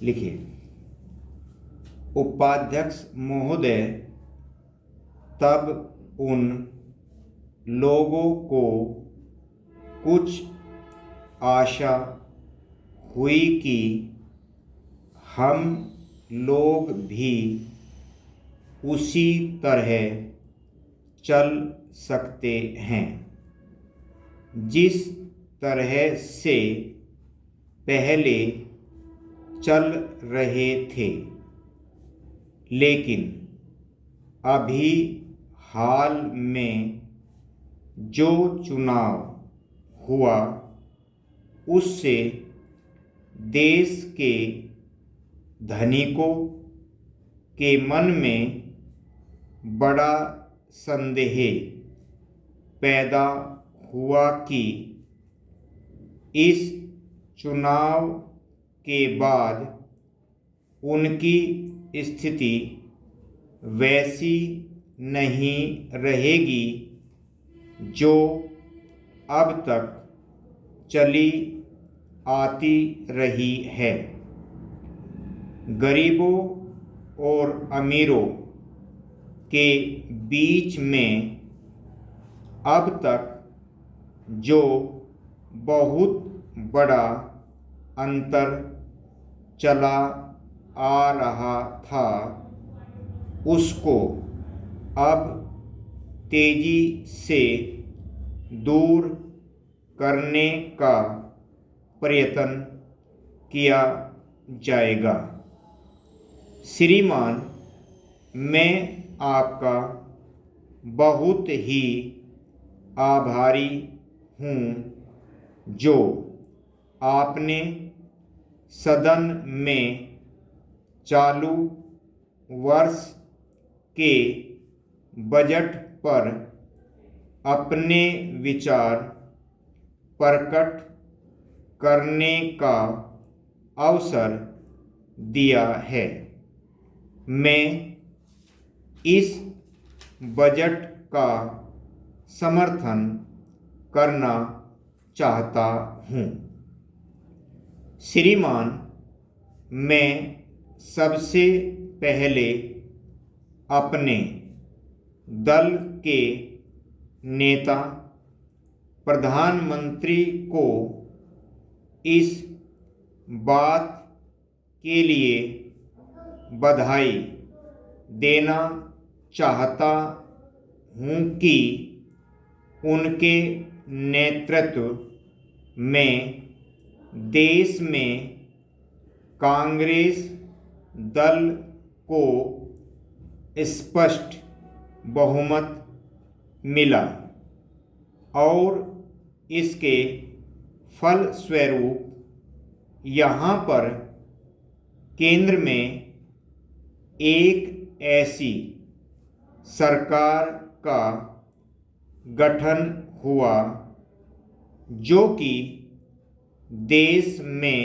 लिखिए। उपाध्यक्ष महोदय, तब उन लोगों को कुछ आशा हुई कि हम लोग भी उसी तरह चल सकते हैं जिस तरह से पहले चल रहे थे, लेकिन अभी हाल में जो चुनाव हुआ उससे देश के धनिकों के मन में बड़ा संदेह पैदा हुआ कि इस चुनाव के बाद उनकी स्थिति वैसी नहीं रहेगी जो अब तक चली आती रही है। गरीबों और अमीरों के बीच में अब तक जो बहुत बड़ा अंतर चला आ रहा था, उसको अब तेजी से दूर करने का प्रयत्न किया जाएगा। श्रीमान, मैं आपका बहुत ही आभारी हूँ जो आपने सदन में चालू वर्ष के बजट पर अपने विचार प्रकट करने का अवसर दिया है। मैं इस बजट का समर्थन करना चाहता हूँ। श्रीमान, मैं सबसे पहले अपने दल के नेता प्रधानमंत्री को इस बात के लिए बधाई देना चाहता हूँ कि उनके नेतृत्व में देश में कांग्रेस दल को स्पष्ट बहुमत मिला और इसके फलस्वरूप यहाँ पर केंद्र में एक ऐसी सरकार का गठन हुआ जो कि देश में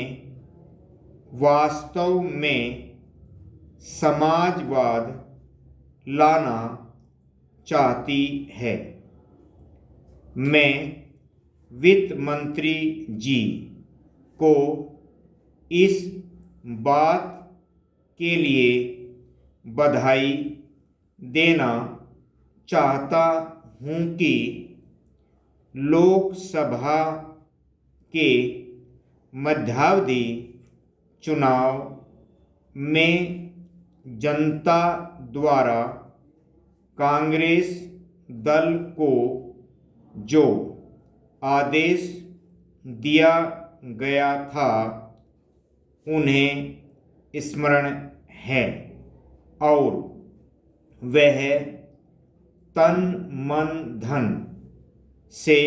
वास्तव में समाजवाद लाना चाहती है। मैं वित्त मंत्री जी को इस बात के लिए बधाई देना चाहता हूँ कि लोकसभा के मध्यावधि चुनाव में जनता द्वारा कांग्रेस दल को जो आदेश दिया गया था उन्हें स्मरण है और वह तन मन धन से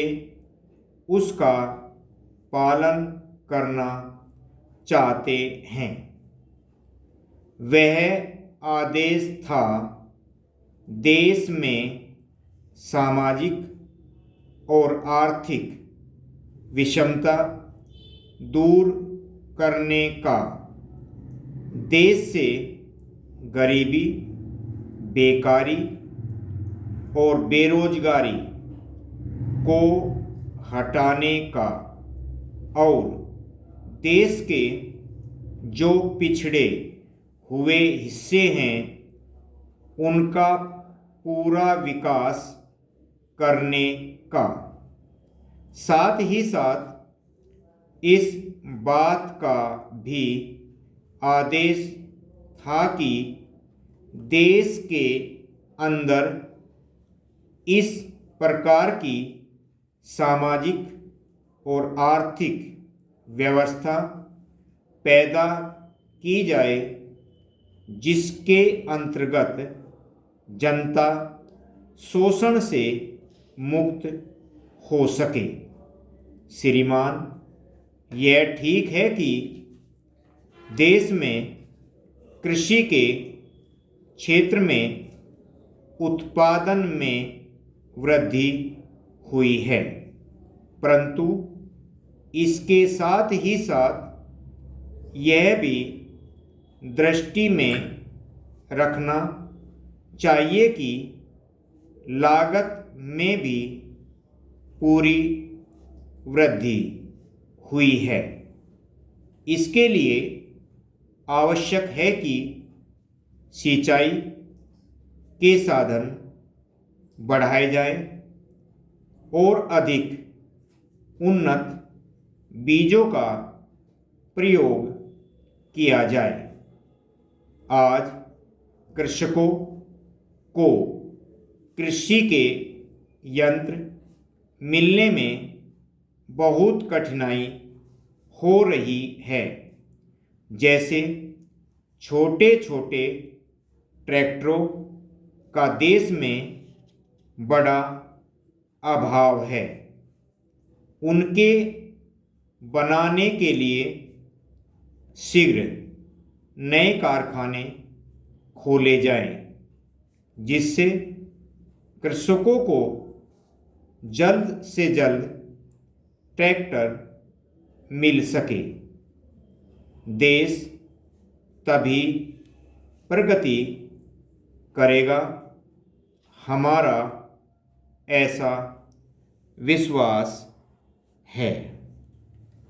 उसका पालन करना चाहते हैं। वह आदेश था देश में सामाजिक और आर्थिक विषमता दूर करने का, देश से गरीबी, बेकारी और बेरोजगारी को हटाने का और देश के जो पिछड़े हुए हिस्से हैं उनका पूरा विकास करने का। साथ ही साथ इस बात का भी आदेश था कि देश के अंदर इस प्रकार की सामाजिक और आर्थिक व्यवस्था पैदा की जाए जिसके अंतर्गत जनता शोषण से मुक्त हो सके। श्रीमान, यह ठीक है कि देश में कृषि के क्षेत्र में उत्पादन में वृद्धि हुई है, परंतु इसके साथ ही साथ यह भी दृष्टि में रखना चाहिए कि लागत में भी पूरी वृद्धि हुई है। इसके लिए आवश्यक है कि सिंचाई के साधन बढ़ाए जाएं और अधिक उन्नत बीजों का प्रयोग किया जाए। आज कृषकों को कृषि के यंत्र मिलने में बहुत कठिनाई हो रही है, जैसे छोटे छोटे ट्रैक्टरों का देश में बड़ा अभाव है। उनके बनाने के लिए शीघ्र नए कारखाने खोले जाएं, जिससे कृषकों को जल्द से जल्द ट्रैक्टर मिल सके। देश तभी प्रगति करेगा, हमारा ऐसा विश्वास है।